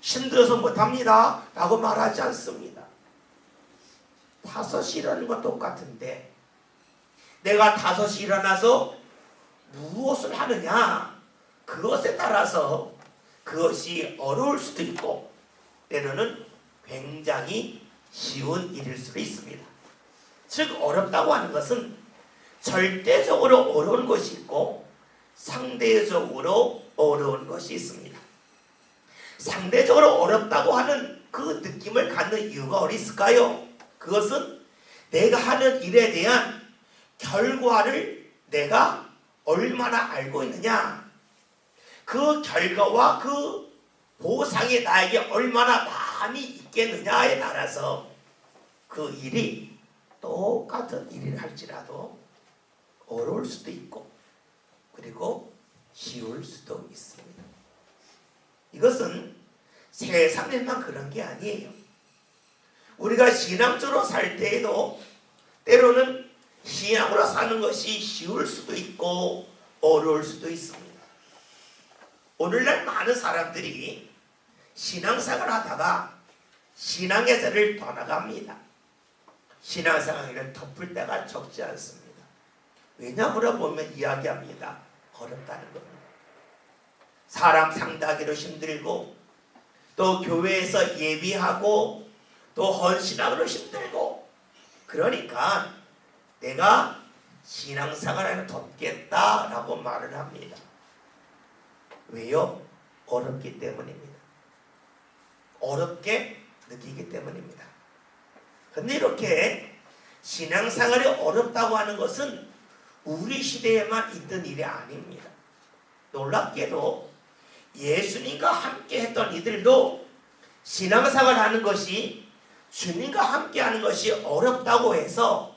힘들어서 못합니다 라고 말하지 않습니다. 5시 일어나는 건 똑같은데 내가 5시 일어나서 무엇을 하느냐, 그것에 따라서 그것이 어려울 수도 있고 때로는 굉장히 쉬운 일일 수도 있습니다. 즉 어렵다고 하는 것은 절대적으로 어려운 것이 있고 상대적으로 어려운 것이 있습니다. 상대적으로 어렵다고 하는 그 느낌을 갖는 이유가 어디 있을까요? 그것은 내가 하는 일에 대한 결과를 내가 얼마나 알고 있느냐, 그 결과와 그 보상이 나에게 얼마나 많이 있겠느냐에 따라서 그 일이 똑같은 일을 할지라도 어려울 수도 있고 그리고 쉬울 수도 있습니다. 이것은 세상에만 그런 게 아니에요. 우리가 신앙적으로 살 때에도 때로는 신앙으로 사는 것이 쉬울 수도 있고 어려울 수도 있습니다. 오늘날 많은 사람들이 신앙생활을 하다가 신앙의 자리를 떠나갑니다. 신앙생활을 덮을 때가 적지 않습니다. 왜냐 물어보면 이야기합니다. 어렵다는 겁니다. 사람 상대하기도 힘들고 또 교회에서 예비하고 또 헌신하기도 힘들고 그러니까 내가 신앙생활을 덮겠다라고 말을 합니다. 왜요? 어렵기 때문입니다. 어렵게 느끼기 때문입니다. 그런데 이렇게 신앙생활이 어렵다고 하는 것은 우리 시대에만 있던 일이 아닙니다. 놀랍게도 예수님과 함께 했던 이들도 신앙생활을 하는 것이 주님과 함께 하는 것이 어렵다고 해서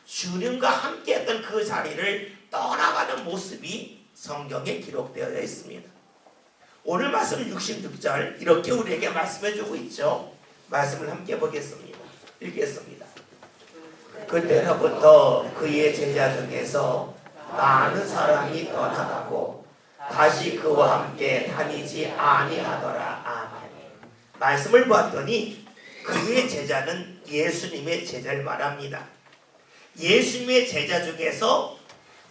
주님과 함께 했던 그 자리를 떠나가는 모습이 성경에 기록되어 있습니다. 오늘 말씀 66절 이렇게 우리에게 말씀해 주고 있죠. 말씀을 함께 보겠습니다. 읽겠습니다. 그때로부터 그의 제자 중에서 많은 사람이 떠나가고 다시 그와 함께 다니지 아니하더라. 아멘. 말씀을 보았더니 그의 제자는 예수님의 제자를 말합니다. 예수님의 제자 중에서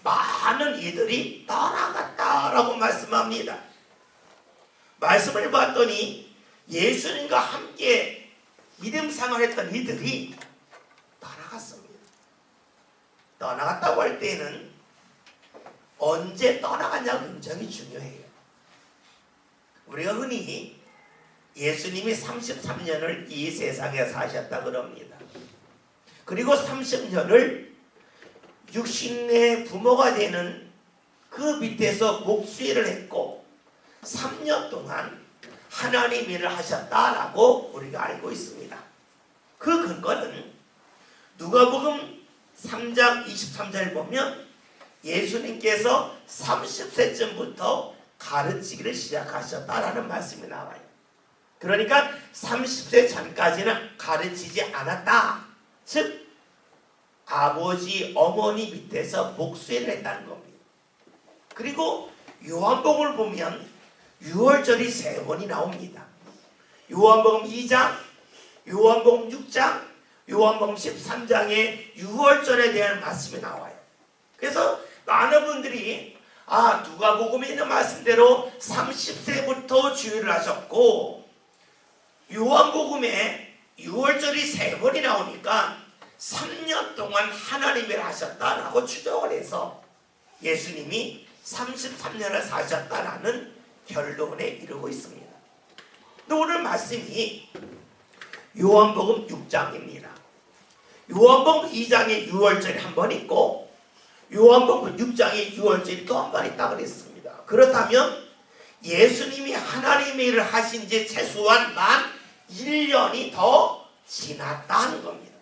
많은 이들이 떠나갔다라고 말씀합니다. 말씀을 봤더니 예수님과 함께 믿음 생활했던 이들이 떠나갔습니다. 떠나갔다고 할 때는 언제 떠나갔냐가 굉장히 중요해요. 우리가 흔히 예수님이 33년을 이 세상에 사셨다 그럽니다. 그리고 30년을 육신의 부모가 되는 그 밑에서 목수일을 했고 3년 동안 하나님 일을 하셨다라고 우리가 알고 있습니다. 그 근거는 누가복음 3장 23절 보면 예수님께서 30세쯤부터 가르치기를 시작하셨다라는 말씀이 나와요. 그러니까 30세 전까지는 가르치지 않았다. 즉 아버지 어머니 밑에서 목수일을 했다는 겁니다. 그리고 요한복음을 보면 6월절이 3번이 나옵니다. 요한복음 2장, 요한복음 6장, 요한복음 13장에 6월절에 대한 말씀이 나와요. 그래서 많은 분들이 누가복음에 있는 말씀대로 30세부터 주일을 하셨고 요한복음에 6월절이 3번이 나오니까 3년 동안 하나님을 하셨다라고 추정을 해서 예수님이 33년을 사셨다라는 결론에 이르고 있습니다. 근데 오늘 말씀이 요한복음 6장입니다. 요한복음 2장에 6월절이 한 번 있고 요한복음 6장에 6월절이 또 한 번 있다고 그랬습니다. 그렇다면 예수님이 하나님의 일을 하신 지 최소한 만 1년이 더 지났다는 겁니다.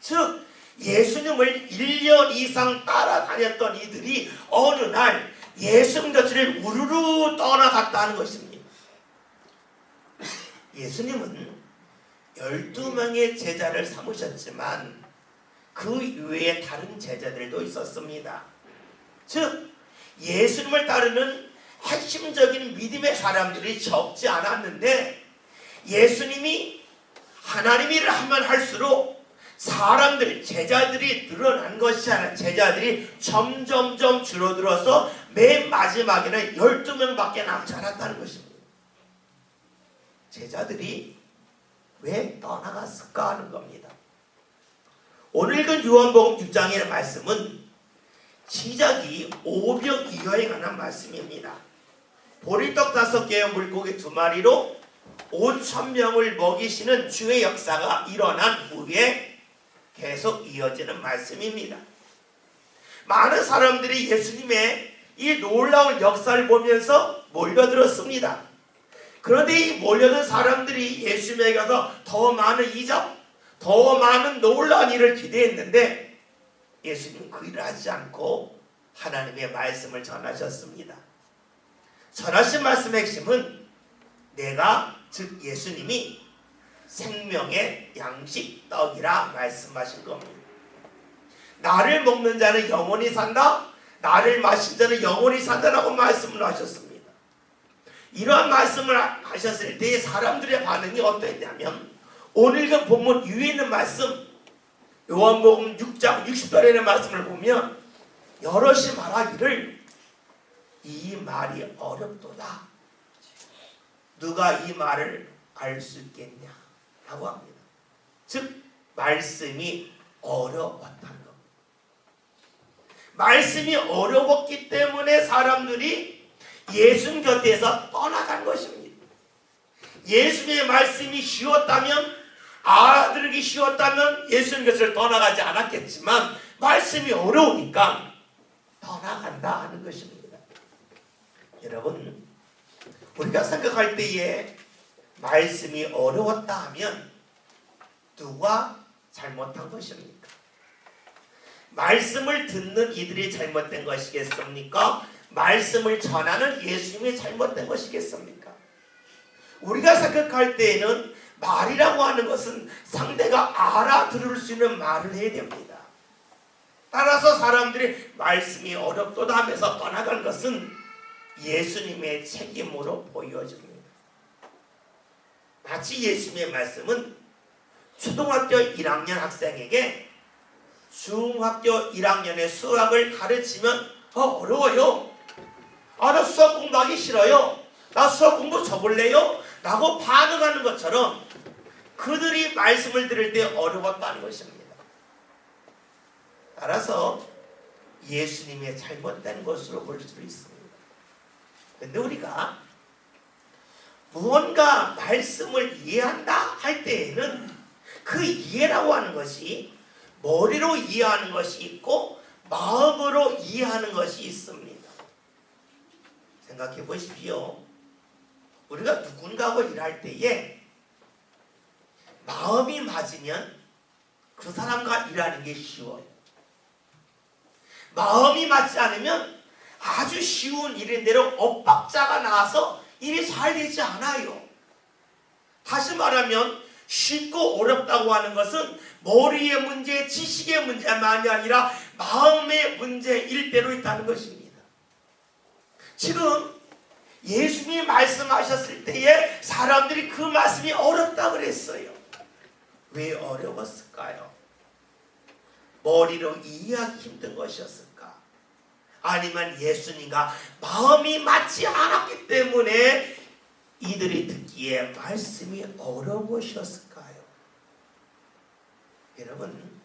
즉 예수님을 1년 이상 따라다녔던 이들이 어느 날 예수님 곁을 우르르 떠나갔다는 것입니다. 예수님은 12명의 제자를 삼으셨지만 그 외에 다른 제자들도 있었습니다. 즉 예수님을 따르는 핵심적인 믿음의 사람들이 적지 않았는데 예수님이 하나님 일을 하면 할수록 사람들, 제자들이 늘어난 것이 아니라 제자들이 점점점 줄어들어서 맨 마지막에는 12명밖에 남지 않았다는 것입니다. 제자들이 왜 떠나갔을까 하는 겁니다. 오늘 읽은 요한복음 6장의 말씀은 시작이 오병 이어에 관한 말씀입니다. 보리떡 5개와 물고기 2마리로 5,000명을 먹이시는 주의 역사가 일어난 후에 계속 이어지는 말씀입니다. 많은 사람들이 예수님의 이 놀라운 역사를 보면서 몰려들었습니다. 그런데 이 몰려든 사람들이 예수님에게 가서 더 많은 이적, 더 많은 놀라운 일을 기대했는데 예수님은 그 일을 하지 않고 하나님의 말씀을 전하셨습니다. 전하신 말씀의 핵심은 내가, 즉 예수님이 생명의 양식 떡이라 말씀하신 겁니다. 나를 먹는 자는 영원히 산다, 나를 마신 자는 영원히 산다라고 말씀을 하셨습니다. 이러한 말씀을 하셨을 때 사람들의 반응이 어떠했냐면 오늘 그 본문 위에 있는 말씀 요한복음 6장 60절에 있는 말씀을 보면 여럿이 말하기를 이 말이 어렵도다. 누가 이 말을 알 수 있겠냐 라고 합니다. 즉 말씀이 어려웠다는 겁니다. 말씀이 어려웠기 때문에 사람들이 예수님 곁에서 떠나간 것입니다. 예수님의 말씀이 쉬웠다면, 알아들기 쉬웠다면 예수님 곁을 떠나가지 않았겠지만 말씀이 어려우니까 떠나간다 하는 것입니다. 여러분, 우리가 생각할 때에 말씀이 어려웠다 하면 누가 잘못한 것입니까? 말씀을 듣는 이들이 잘못된 것이겠습니까? 말씀을 전하는 예수님이 잘못된 것이겠습니까? 우리가 생각할 때에는 말이라고 하는 것은 상대가 알아들을 수 있는 말을 해야 됩니다. 따라서 사람들이 말씀이 어렵도다 하면서 떠나간 것은 예수님의 책임으로 보여집니다. 마치 예수님의 말씀은 초등학교 1학년 학생에게 중학교 1학년의 수학을 가르치면 어려워요. 나 수학 공부하기 싫어요. 나 수학 공부 접을래요? 라고 반응하는 것처럼 그들이 말씀을 들을 때 어려웠다는 것입니다. 따라서 예수님의 잘못된 것으로 볼 수 있습니다. 그런데 우리가 무언가 말씀을 이해한다 할 때에는 그 이해라고 하는 것이 머리로 이해하는 것이 있고 마음으로 이해하는 것이 있습니다. 생각해 보십시오. 우리가 누군가하고 일할 때에 마음이 맞으면 그 사람과 일하는 게 쉬워요. 마음이 맞지 않으면 아주 쉬운 일인데로 엇박자가 나와서 일이 잘 되지 않아요. 다시 말하면 쉽고 어렵다고 하는 것은 머리의 문제, 지식의 문제만이 아니라 마음의 문제일 때로 있다는 것입니다. 지금 예수님이 말씀하셨을 때에 사람들이 그 말씀이 어렵다고 그랬어요. 왜 어려웠을까요? 머리로 이해하기 힘든 것이었을까? 아니면 예수님과 마음이 맞지 않았기 때문에 이들이 듣기에 말씀이 어려운 것이었을까요? 여러분,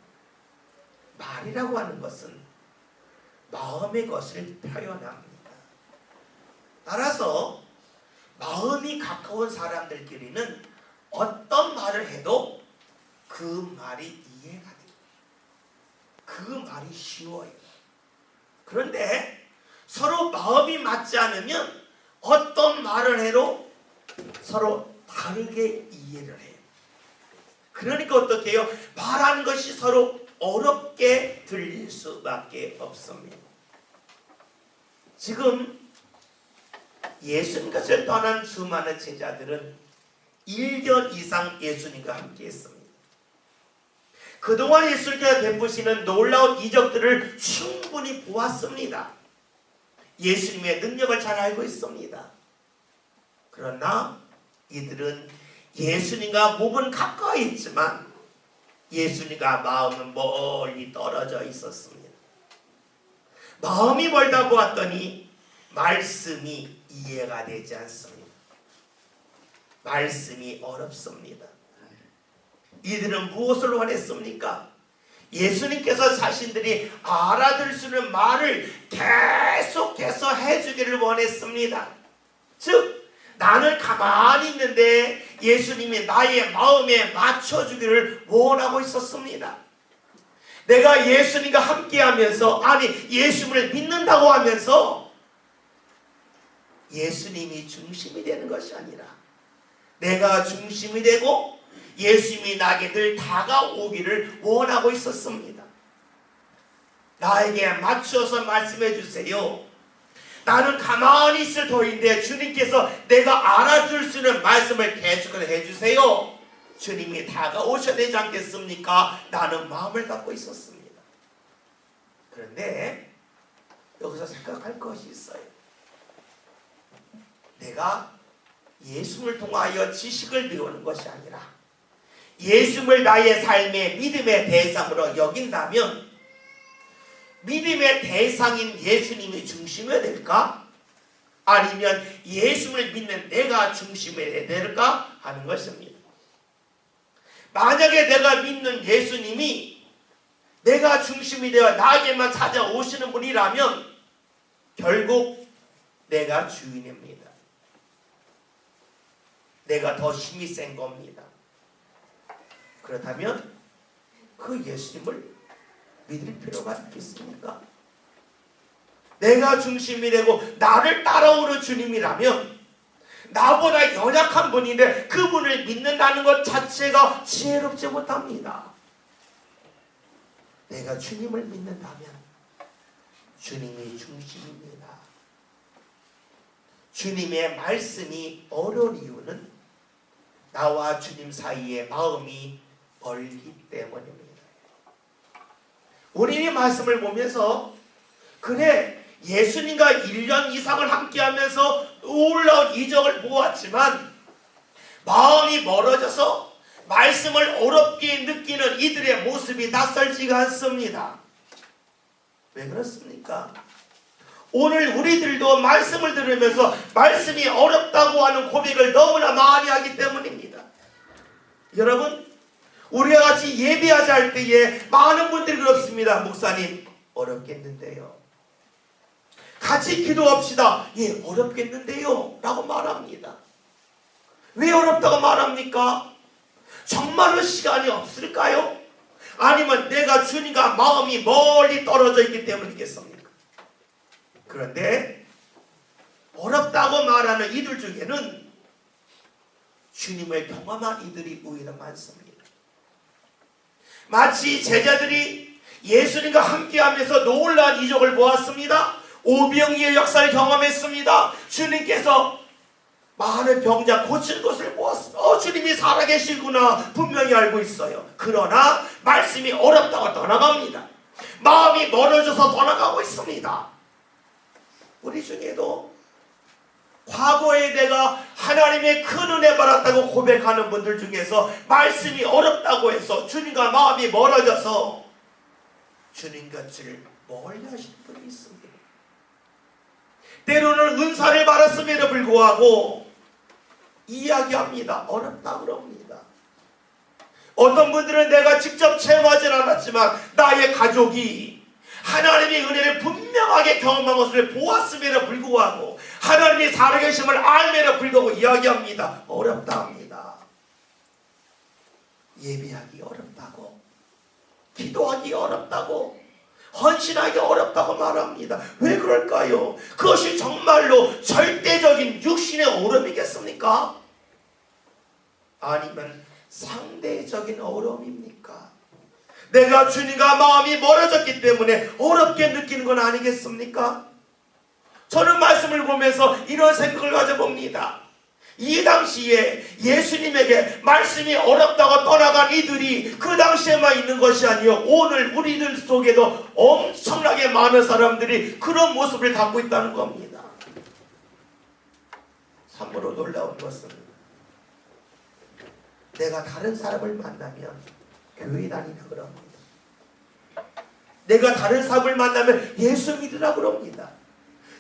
말이라고 하는 것은 마음의 것을 표현합니다. 따라서 마음이 가까운 사람들끼리는 어떤 말을 해도 그 말이 이해가 돼요. 그 말이 쉬워요. 그런데 서로 마음이 맞지 않으면 어떤 말을 해도 서로 다르게 이해를 해요. 그러니까 어떻게 해요? 말하는 것이 서로 어렵게 들릴 수밖에 없습니다. 지금 예수님 곁을 떠난 수많은 제자들은 1년 이상 예수님과 함께 했습니다. 그동안 예수님께서 베푸시는 놀라운 이적들을 충분히 보았습니다. 예수님의 능력을 잘 알고 있습니다. 그러나 이들은 예수님과 몸은 가까이 있지만 예수님과 마음은 멀리 떨어져 있었습니다. 마음이 멀다 보았더니 말씀이 이해가 되지 않습니다. 말씀이 어렵습니다. 이들은 무엇을 원했습니까? 예수님께서 자신들이 알아들 수 있는 말을 계속해서 해주기를 원했습니다. 즉 나는 가만히 있는데 예수님이 나의 마음에 맞춰주기를 원하고 있었습니다. 내가 예수님과 함께하면서, 아니 예수님을 믿는다고 하면서 예수님이 중심이 되는 것이 아니라 내가 중심이 되고 예수님이 나에게 늘 다가오기를 원하고 있었습니다. 나에게 맞춰서 말씀해 주세요. 나는 가만히 있을 터인데 주님께서 내가 알아줄 수 있는 말씀을 계속해서 해주세요. 주님이 다가오셔야 되지 않겠습니까? 라는 마음을 갖고 있었습니다. 그런데 여기서 생각할 것이 있어요. 내가 예수를 통하여 지식을 배우는 것이 아니라 예수를 나의 삶의 믿음의 대상으로 여긴다면 믿음의 대상인 예수님이 중심이 될까? 아니면 예수를 믿는 내가 중심이 될까? 하는 것입니다. 만약에 내가 믿는 예수님이 내가 중심이 되어 나에게만 찾아오시는 분이라면 결국 내가 주인입니다. 내가 더 힘이 센 겁니다. 그렇다면 그 예수님을 믿을 필요가 있겠습니까? 내가 중심이 되고 나를 따라오는 주님이라면 나보다 연약한 분인데 그분을 믿는다는 것 자체가 지혜롭지 못합니다. 내가 주님을 믿는다면 주님이 중심입니다. 주님의 말씀이 어려운 이유는 나와 주님 사이에 마음이 멀기 때문입니다. 우리는 말씀을 보면서 그래 예수님과 1년 이상을 함께하면서 놀라운 이적을 보았지만 마음이 멀어져서 말씀을 어렵게 느끼는 이들의 모습이 낯설지가 않습니다. 왜 그렇습니까? 오늘 우리들도 말씀을 들으면서 말씀이 어렵다고 하는 고백을 너무나 많이 하기 때문입니다. 여러분, 우리와 같이 예배하자 할 때에 많은 분들이 그렇습니다. 목사님, 어렵겠는데요. 같이 기도합시다. 예, 어렵겠는데요. 라고 말합니다. 왜 어렵다고 말합니까? 정말로 시간이 없을까요? 아니면 내가 주님과 마음이 멀리 떨어져 있기 때문이겠습니까? 그런데 어렵다고 말하는 이들 중에는 주님을 경험한 이들이 오히려 많습니다. 마치 제자들이 예수님과 함께하면서 놀라운 이적을 보았습니다. 오병이의 역사를 경험했습니다. 주님께서 많은 병자 고친 것을 보았습니다. 주님이 살아계시구나 분명히 알고 있어요. 그러나 말씀이 어렵다고 떠나갑니다. 마음이 멀어져서 떠나가고 있습니다. 우리 중에도 과거에 내가 하나님의 큰 은혜 받았다고 고백하는 분들 중에서 말씀이 어렵다고 해서 주님과 마음이 멀어져서 주님 곁을 멀리 하시는 분이 있습니다. 때로는 은사를 받았음에도 불구하고 이야기합니다. 어렵다 그럽니다. 어떤 분들은 내가 직접 체험하진 않았지만 나의 가족이 하나님의 은혜를 분명하게 경험한 것을 보았음에도 불구하고 하나님의 살아계심을 알면도 불구하고 이야기합니다. 어렵다 합니다. 예배하기 어렵다고, 기도하기 어렵다고, 헌신하기 어렵다고 말합니다. 왜 그럴까요? 그것이 정말로 절대적인 육신의 어려움이겠습니까? 아니면 상대적인 어려움입니까? 내가 주님과 마음이 멀어졌기 때문에 어렵게 느끼는 건 아니겠습니까? 저는 말씀을 보면서 이런 생각을 가져봅니다. 이 당시에 예수님에게 말씀이 어렵다고 떠나간 이들이 그 당시에만 있는 것이 아니요, 오늘 우리들 속에도 엄청나게 많은 사람들이 그런 모습을 갖고 있다는 겁니다. 참으로 놀라운 것은 내가 다른 사람을 만나면 교회 다니라 그럽니다. 내가 다른 사람을 만나면 예수 믿으라 그럽니다.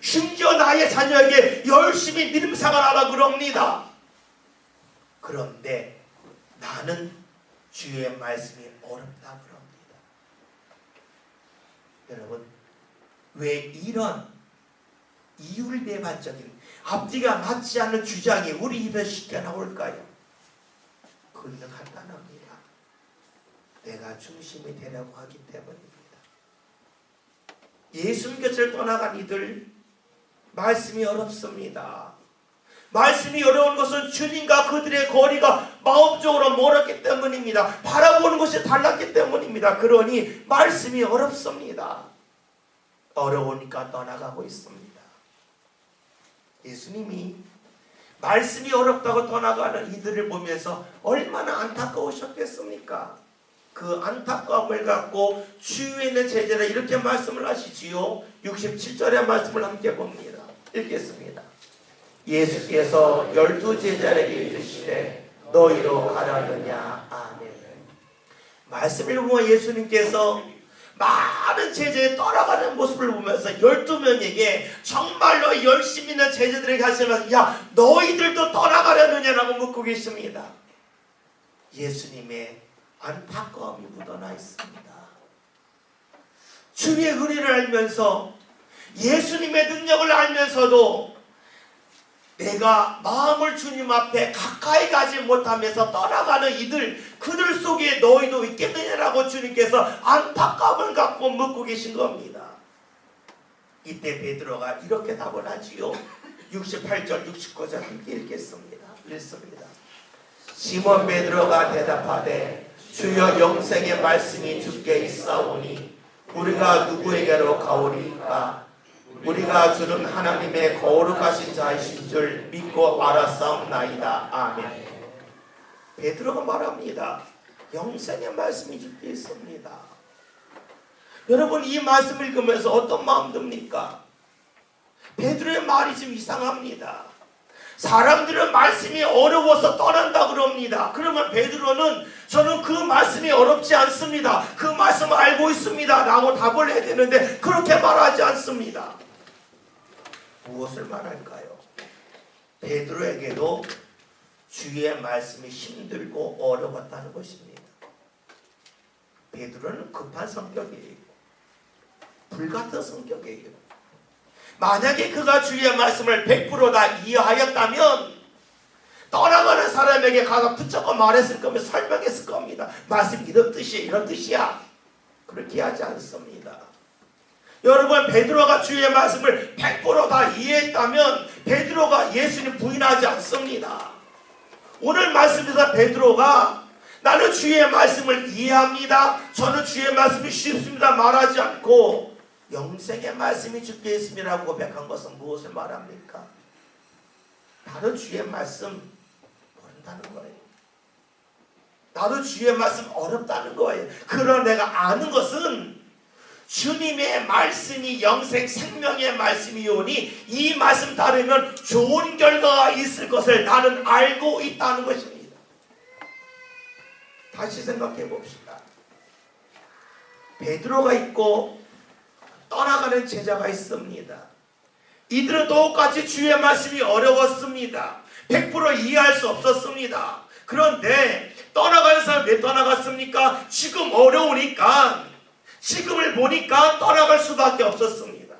심지어 나의 자녀에게 열심히 믿음 생활하라 그럽니다. 그런데 나는 주의 말씀이 어렵다 그럽니다. 여러분, 왜 이런 이율배반적인 앞뒤가 맞지 않는 주장이 우리 입에 쉽게 나올까요? 그는 간단합니다. 내가 중심이 되려고 하기 때문입니다. 예수님 곁을 떠나간 이들, 말씀이 어렵습니다. 말씀이 어려운 것은 주님과 그들의 거리가 마음적으로 멀었기 때문입니다. 바라보는 것이 달랐기 때문입니다. 그러니 말씀이 어렵습니다. 어려우니까 떠나가고 있습니다. 예수님이 말씀이 어렵다고 떠나가는 이들을 보면서 얼마나 안타까우셨겠습니까? 그 안타까움을 갖고 주위에 있는 제자를 이렇게 말씀을 하시지요. 67절의 말씀을 함께 봅니다. 읽겠습니다. 예수께서 12 제자에게 이르시되 너희로 가라느냐. 아멘. 말씀을 보면 예수님께서 많은 제자에 떠나가는 모습을 보면서 12명에게 정말로 열심히 있는 제자들에게 하시면서 야, 너희들도 떠나가려느냐라고 묻고 계십니다. 예수님의 안타까움이 묻어나 있습니다. 주의 은혜를 알면서 예수님의 능력을 알면서도 내가 마음을 주님 앞에 가까이 가지 못하면서 떠나가는 이들, 그들 속에 너희도 있겠느냐라고 주님께서 안타까움을 갖고 묻고 계신 겁니다. 이때 베드로가 이렇게 답을 하지요. 68절 69절 함께 읽겠습니다. 읽습니다. 시몬 베드로가 대답하되 주여 영생의 말씀이 주께 있사오니 우리가 누구에게로 가오리까? 우리가 주는 하나님의 거룩하신 자이신 줄 믿고 알았사옵나이다. 아멘. 베드로가 말합니다. 영생의 말씀이 주께 있습니다. 여러분, 이 말씀을 읽으면서 어떤 마음 듭니까? 베드로의 말이 좀 이상합니다. 사람들은 말씀이 어려워서 떠난다 그럽니다. 그러면 베드로는 저는 그 말씀이 어렵지 않습니다. 그 말씀을 알고 있습니다 라고 답을 해야 되는데 그렇게 말하지 않습니다. 무엇을 말할까요? 베드로에게도 주의 말씀이 힘들고 어려웠다는 것입니다. 베드로는 급한 성격이에요. 불같은 성격이에요. 만약에 그가 주의 말씀을 100% 다 이해하였다면 떠나가는 사람에게 가서 붙잡고 말했을 거면 설명했을 겁니다. 말씀 이런 뜻이야, 이런 뜻이야. 그렇게 하지 않습니다. 여러분, 베드로가 주의 말씀을 100% 다 이해했다면 베드로가 예수님 부인하지 않습니다. 오늘 말씀에서 베드로가 나는 주의 말씀을 이해합니다, 저는 주의 말씀이 쉽습니다 말하지 않고 영생의 말씀이 주께 있음이라고 고백한 것은 무엇을 말합니까? 나도 주의 말씀 모른다는 거예요. 나도 주의 말씀 어렵다는 거예요. 그러나 내가 아는 것은 주님의 말씀이 영생 생명의 말씀이오니 이 말씀 따르면 좋은 결과가 있을 것을 나는 알고 있다는 것입니다. 다시 생각해 봅시다. 베드로가 있고 떠나가는 제자가 있습니다. 이들은 똑같이 주의 말씀이 어려웠습니다. 100% 이해할 수 없었습니다. 그런데 떠나가는 사람 왜 떠나갔습니까? 지금 어려우니까, 지금을 보니까 떠나갈 수밖에 없었습니다.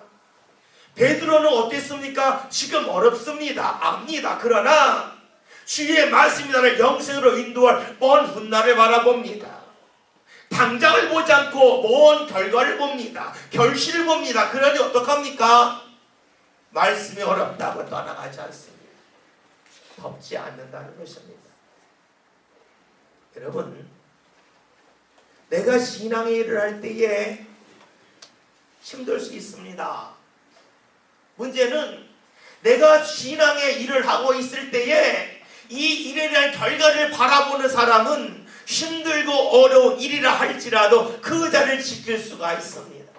베드로는 어땠습니까? 지금 어렵습니다. 압니다. 그러나 주의 말씀이 나를 영생으로 인도할 먼 훗날을 바라봅니다. 당장을 보지 않고 먼 결과를 봅니다. 결실을 봅니다. 그러니 어떡합니까? 말씀이 어렵다고 떠나가지 않습니다. 덮지 않는다는 것입니다. 여러분, 내가 신앙의 일을 할 때에 힘들 수 있습니다. 문제는 내가 신앙의 일을 하고 있을 때에 이 일에 대한 결과를 바라보는 사람은 힘들고 어려운 일이라 할지라도 그 자리를 지킬 수가 있습니다.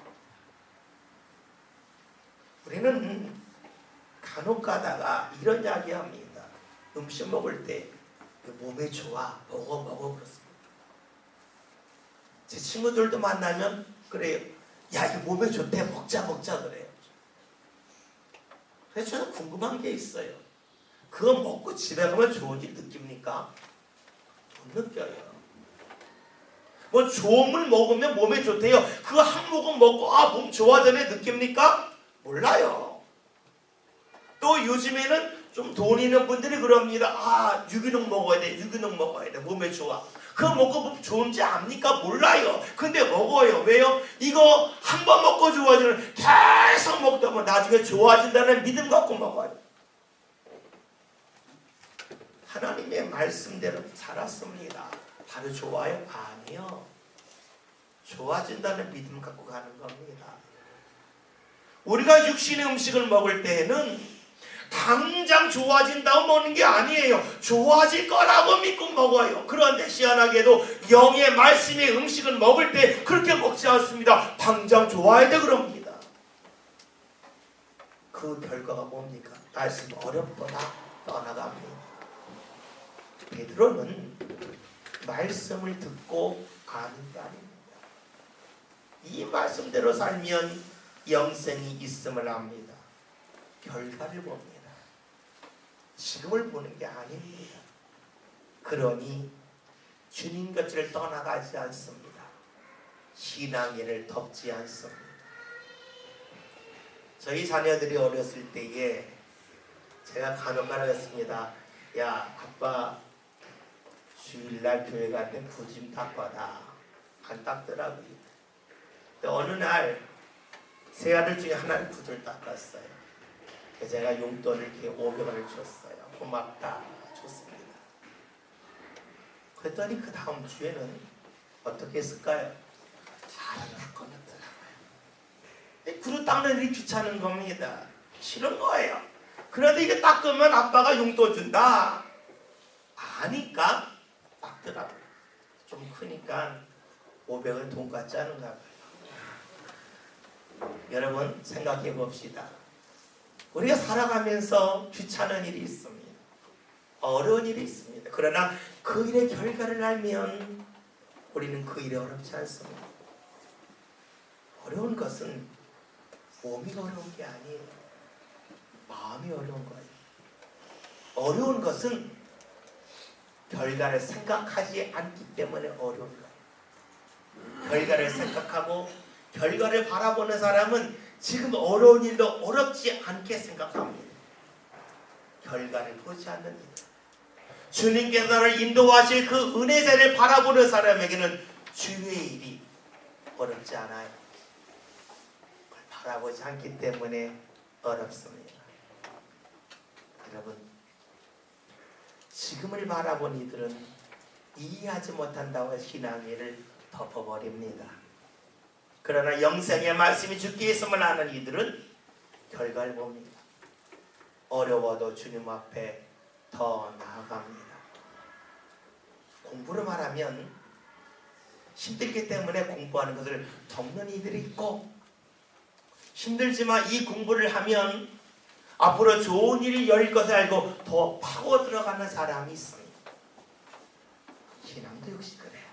우리는 간혹 가다가 이런 이야기 합니다. 음식 먹을 때 몸에 좋아, 먹어 그렇습니다. 제 친구들도 만나면 그래요. 야, 이거 몸에 좋대, 먹자 그래요. 그래서 저는 궁금한 게 있어요. 그거 먹고 집에 가면 좋은 일 느낍니까? 못 느껴요. 뭐 좋은 물 먹으면 몸에 좋대요. 그거 한 모금 먹고 몸 좋아지네 느낍니까? 몰라요. 또 요즘에는 좀 돈 있는 분들이 그럽니다. 유기농 먹어야 돼. 몸에 좋아. 그거 먹고 좋은지 압니까? 몰라요. 근데 먹어요. 왜요? 이거 한 번 먹고 좋아지는, 계속 먹다 보면 나중에 좋아진다는 믿음 갖고 먹어요. 하나님의 말씀대로 살았습니다. 바로 좋아요? 아니요. 좋아진다는 믿음 갖고 가는 겁니다. 우리가 육신의 음식을 먹을 때에는 당장 좋아진다고 먹는 게 아니에요. 좋아질 거라고 믿고 먹어요. 그런데 희한하게도 영의 말씀의 음식을 먹을 때 그렇게 먹지 않습니다. 당장 좋아야 돼 그럽니다. 그 결과가 뭡니까? 말씀 어렵거나 떠나갑니다. 베드로는 말씀을 듣고 아는 게 아닙니다. 이 말씀대로 살면 영생이 있음을 압니다. 결과를 봅니다. 지금을 보는 게 아닙니다. 그러니 주님 곁을 떠나가지 않습니다. 신앙인을 덮지 않습니다. 저희 자녀들이 어렸을 때에 제가 간혹 말하겠습니다. 야, 아빠 주일날 교회 갈 때 부 좀 닦아라. 안 닦더라고요. 근데 어느 날 세 아들 중에 하나는 부를 닦았어요. 제가 용돈을 이렇게 500원을 줬어요. 고맙다. 좋습니다. 그랬더니 그 다음 주에는 어떻게 했을까요? 잘 꺼냈더라고요. 그릇 닦는 일이 귀찮은 겁니다. 싫은 거예요. 그런데 이게 닦으면 아빠가 용돈 준다. 아니까 닦더라고요. 좀 크니까 500원 돈 같지 않은가 봐요. 여러분 생각해 봅시다. 우리가 살아가면서 귀찮은 일이 있습니다. 어려운 일이 있습니다. 그러나 그 일의 결과를 알면 우리는 그 일이 어렵지 않습니다. 어려운 것은 몸이 어려운 게 아니에요. 마음이 어려운 거예요. 어려운 것은 결과를 생각하지 않기 때문에 어려운 거예요. 결과를 생각하고 결과를 바라보는 사람은 지금 어려운 일도 어렵지 않게 생각합니다. 결과를 보지 않는다. 주님께서 나를 인도하실 그 은혜 자리를 바라보는 사람에게는 주의 일이 어렵지 않아요. 그걸 바라보지 않기 때문에 어렵습니다. 여러분, 지금을 바라본 이들은 이해하지 못한다고 신앙의를 덮어버립니다. 그러나 영생의 말씀이 주께 있음을 아는 이들은 결과를 봅니다. 어려워도 주님 앞에 더 나아갑니다. 공부를 말하면 힘들기 때문에 공부하는 것을 덮는 이들이 있고, 힘들지만 이 공부를 하면 앞으로 좋은 일이 열릴 것을 알고 더 파고 들어가는 사람이 있습니다. 신앙도 역시 그래요.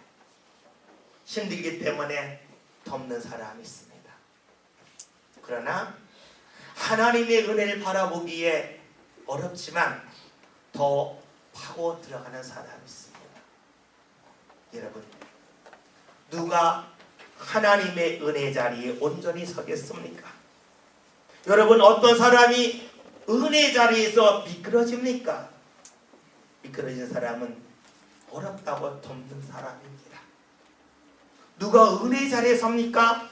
힘들기 때문에 덮는 사람이 있습니다. 그러나 하나님의 은혜를 바라보기에 어렵지만 더 파고 들어가는 사람이 있습니다. 여러분, 누가 하나님의 은혜 자리에 온전히 서겠습니까? 여러분, 어떤 사람이 은혜 자리에서 미끄러집니까? 미끄러진 사람은 어렵다고 덮는 사람입니다. 누가 은혜 자리에 섭니까?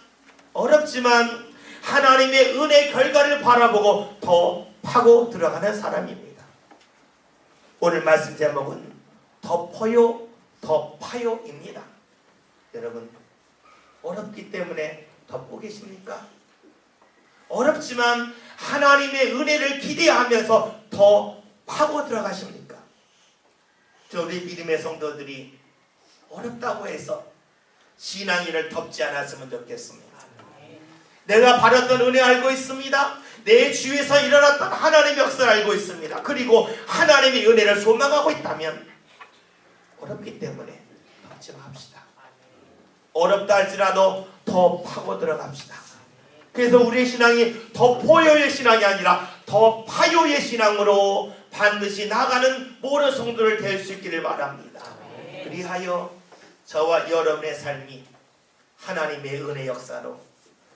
어렵지만 하나님의 은혜 결과를 바라보고 더 파고 들어가는 사람입니다. 오늘 말씀 제목은 덮어요, 더 파요입니다. 여러분, 어렵기 때문에 덮고 계십니까? 어렵지만 하나님의 은혜를 기대하면서 더 파고 들어가십니까? 우리 믿음의 성도들이 어렵다고 해서 신앙인을 덮지 않았으면 좋겠습니다. 내가 받았던 은혜 알고 있습니다. 내 주위에서 일어났던 하나님의 역사를 알고 있습니다. 그리고 하나님의 은혜를 소망하고 있다면 어렵기 때문에 덮지 맙시다. 어렵다 할지라도 더 파고 들어갑시다. 그래서 우리의 신앙이 더 포효의 신앙이 아니라 더 파효의 신앙으로 반드시 나가는 모든 성도를 될 수 있기를 바랍니다. 그리하여 저와 여러분의 삶이 하나님의 은혜 역사로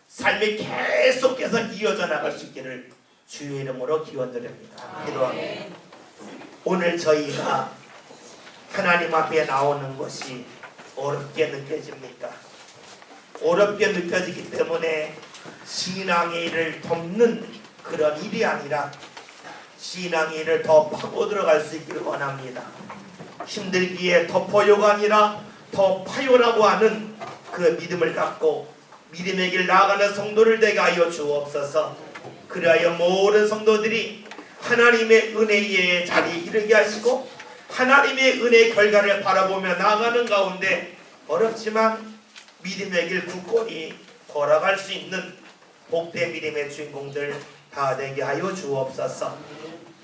삶이 계속해서 이어져 나갈 수 있기를 주의 이름으로 기원드립니다. 기도합니다. 오늘 저희가 하나님 앞에 나오는 것이 어렵게 느껴집니까? 어렵게 느껴지기 때문에 신앙의 일을 덮는 그런 일이 아니라 신앙의 일을 더 파고 들어갈 수 있기를 원합니다. 힘들기에 덮어요가 아니라 더 파요라고 하는 그 믿음을 갖고 믿음의 길 나아가는 성도를 되게 하여 주옵소서. 그리하여 모든 성도들이 하나님의 은혜의 자리에 이르게 하시고 하나님의 은혜의 결과를 바라보며 나아가는 가운데 어렵지만 믿음의 길 굳건히 걸어갈 수 있는 복된 믿음의 주인공들 다 되게 하여 주옵소서.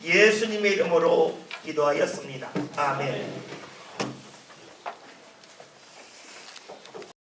예수님의 이름으로 기도하였습니다. 아멘.